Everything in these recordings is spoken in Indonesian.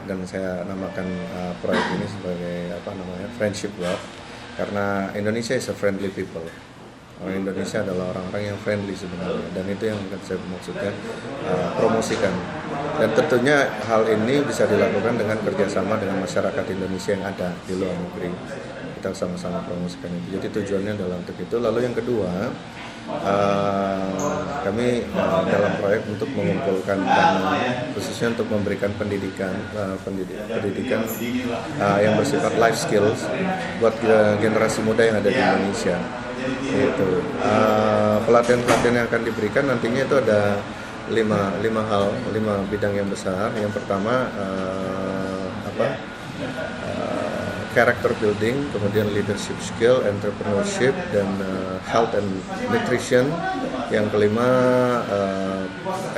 dan saya namakan proyek ini sebagai friendship wealth, karena Indonesia is a friendly people. Orang Indonesia adalah orang-orang yang friendly sebenarnya, dan itu yang saya maksudnya promosikan. Dan tentunya hal ini bisa dilakukan dengan kerjasama dengan masyarakat Indonesia yang ada di luar negeri. Kita sama-sama promosikan itu. Jadi tujuannya adalah untuk itu. Lalu yang kedua, kami dalam proyek untuk mengumpulkan dana khususnya untuk memberikan pendidikan yang bersifat life skills buat generasi muda yang ada di Indonesia. Itu pelatihan-pelatihan yang akan diberikan nantinya itu ada lima bidang yang besar. Yang pertama character building, kemudian leadership skill, entrepreneurship, dan health and nutrition. Yang kelima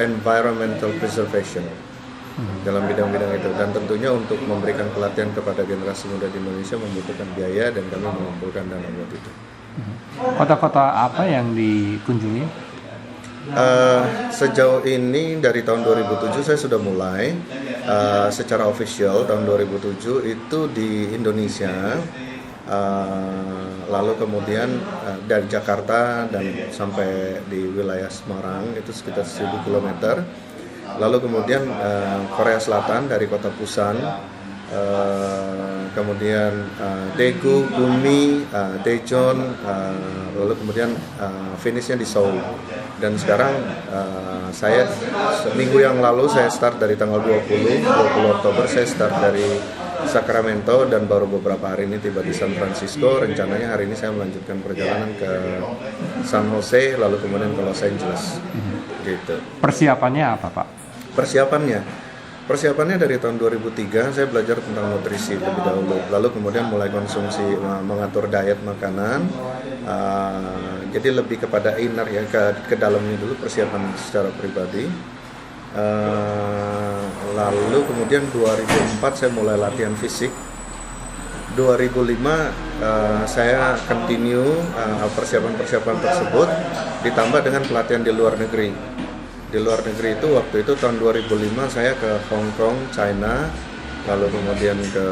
environmental preservation. Dalam bidang-bidang itu, dan tentunya untuk memberikan pelatihan kepada generasi muda di Indonesia membutuhkan biaya, dan kami mengumpulkan dana buat itu. Kota-kota apa yang dikunjungi? Sejauh ini dari tahun 2007 saya sudah mulai secara official. Tahun 2007 itu di Indonesia, lalu kemudian dari Jakarta dan sampai di wilayah Semarang itu sekitar 1000 km. Lalu kemudian Korea Selatan dari kota Busan, kemudian Daegu, Gumi, Daejeon, lalu kemudian finishnya di Seoul. Dan sekarang saya seminggu yang lalu saya start dari tanggal 20 Oktober saya start dari Sacramento, dan baru beberapa hari ini tiba di San Francisco. Rencananya hari ini saya melanjutkan perjalanan ke San Jose, lalu kemudian ke Los Angeles. Gitu. Persiapannya apa, Pak? Persiapannya dari tahun 2003 saya belajar tentang nutrisi lebih dahulu, lalu kemudian mulai konsumsi, mengatur diet makanan, jadi lebih kepada inner ya, ke dalamnya dulu, persiapan secara pribadi. Lalu kemudian 2004 saya mulai latihan fisik. 2005 saya continue persiapan tersebut ditambah dengan pelatihan di luar negeri. Di luar negeri itu waktu itu tahun 2005 saya ke Hong Kong, China, lalu kemudian ke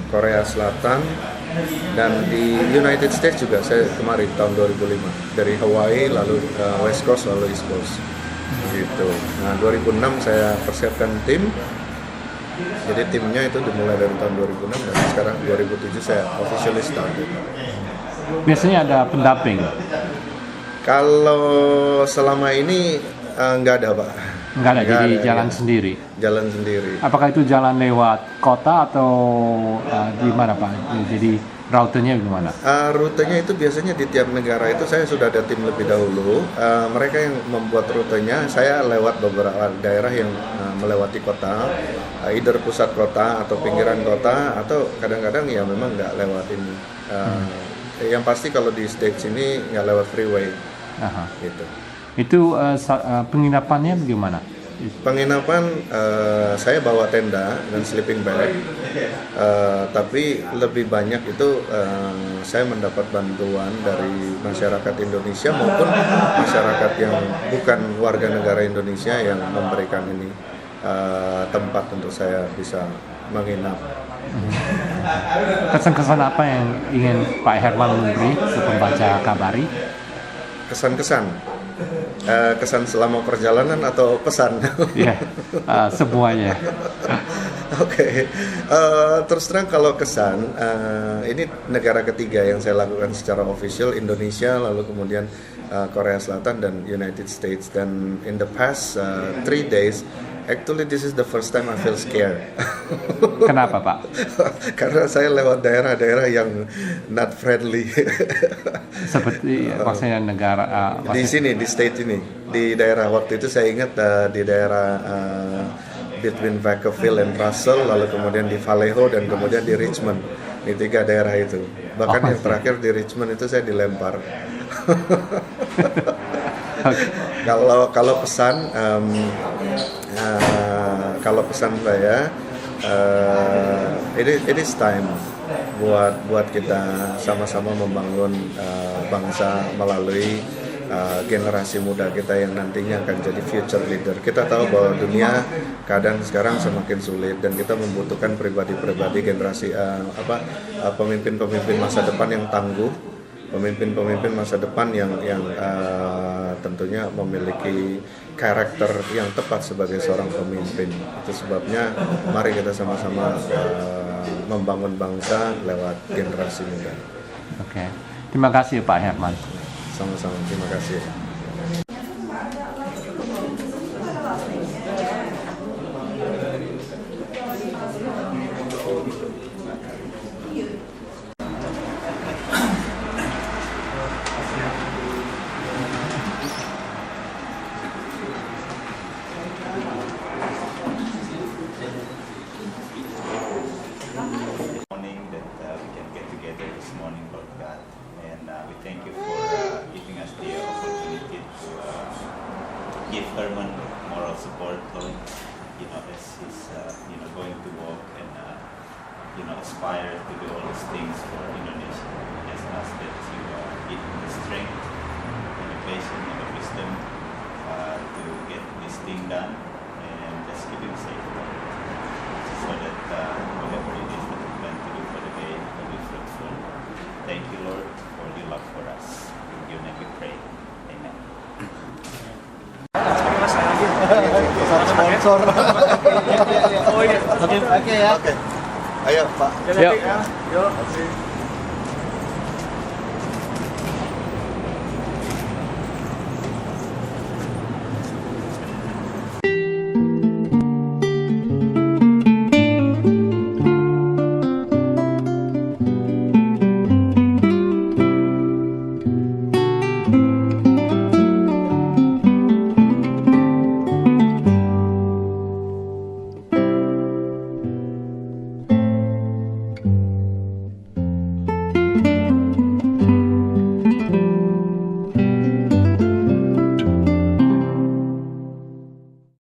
Korea Selatan, dan di United States juga saya kemarin tahun 2005 dari Hawaii, lalu West Coast, lalu East Coast gitu. Nah 2006 saya persiapkan tim, jadi timnya itu dimulai dari tahun 2006 dan sekarang 2007 saya officially start. Biasanya ada pendamping? Kalau selama ini nggak ada, Pak. Nggak ada, jadi jalan sendiri? Jalan sendiri. Apakah itu jalan lewat kota atau di mana, Pak? Jadi rutenya gimana? Rutenya itu biasanya di tiap negara itu saya sudah ada tim lebih dahulu. Mereka yang membuat rutenya, saya lewat beberapa daerah yang melewati kota, either pusat kota atau pinggiran kota, atau kadang-kadang ya memang nggak lewat ini. Yang pasti kalau di States ini nggak lewat freeway. Aha. Gitu. Itu penginapannya bagaimana? Penginapan saya bawa tenda dan sleeping bag, tapi lebih banyak itu saya mendapat bantuan dari masyarakat Indonesia maupun masyarakat yang bukan warga negara Indonesia yang memberikan ini tempat untuk saya bisa menginap. Kesan-kesan apa yang ingin Pak Herman beri ke pembaca Kabari? Kesan selama perjalanan atau pesan? Ya, semuanya. Oke. Terus terang kalau kesan, ini negara ketiga yang saya lakukan secara official, Indonesia, lalu kemudian Korea Selatan dan United States. Dan in the past 3 days, actually this is the first time I feel scared. Kenapa, Pak? Karena saya lewat daerah-daerah yang not friendly. Seperti maksudnya negara di sini, di state ini, di daerah waktu itu saya ingat di daerah between Vacaville and Russell, lalu kemudian di Vallejo dan kemudian di Richmond, di 3 daerah itu. Bahkan yang terakhir di Richmond itu saya dilempar. Okay. Kalau pesan, saya, it is time buat kita sama-sama membangun bangsa melalui generasi muda kita yang nantinya akan jadi future leader. Kita tahu bahwa dunia keadaan sekarang semakin sulit dan kita membutuhkan pribadi-pribadi generasi pemimpin-pemimpin masa depan yang tangguh, pemimpin-pemimpin masa depan yang tentunya memiliki karakter yang tepat sebagai seorang pemimpin. Itu sebabnya mari kita sama-sama membangun bangsa lewat generasi muda. Oke. Terima kasih Pak Herman. Sama-sama, terima kasih. Morning that we can get together this morning, Lord God, and we thank you for giving us the opportunity to give Herman moral support, Lord. As he's going to walk and aspire to do all these things for Indonesia. We just ask that you give him the strength and the patience and the wisdom to get this thing done, and just keep him safe, Lord, so that whatever it is that we plan to do for the day will be fruitful. Thank you, Lord, for your love for us. In your name we pray. Amen. Sponsor. Oke ya. Oke. Ayo, Pak. Yuk.